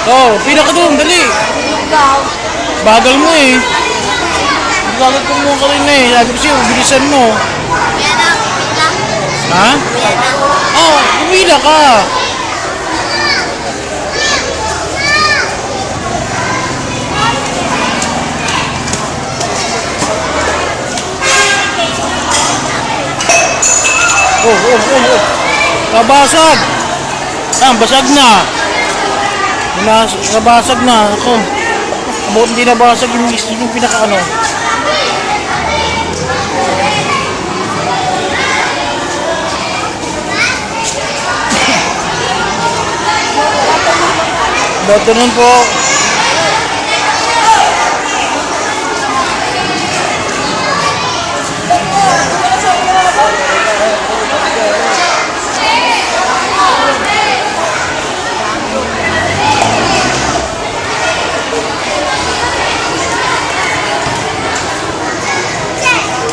Oh, pila ka doon, dali. Bagal mo eh. Bagal ko mo ka rin eh. Sabi ko siya, bilisan mo. Ha? Oh, pumila ka. Oh. Nabasag. Basag na. Nabasag na. Ako. Abot hindi nabasag yung pinaka ano. Good afternoon po.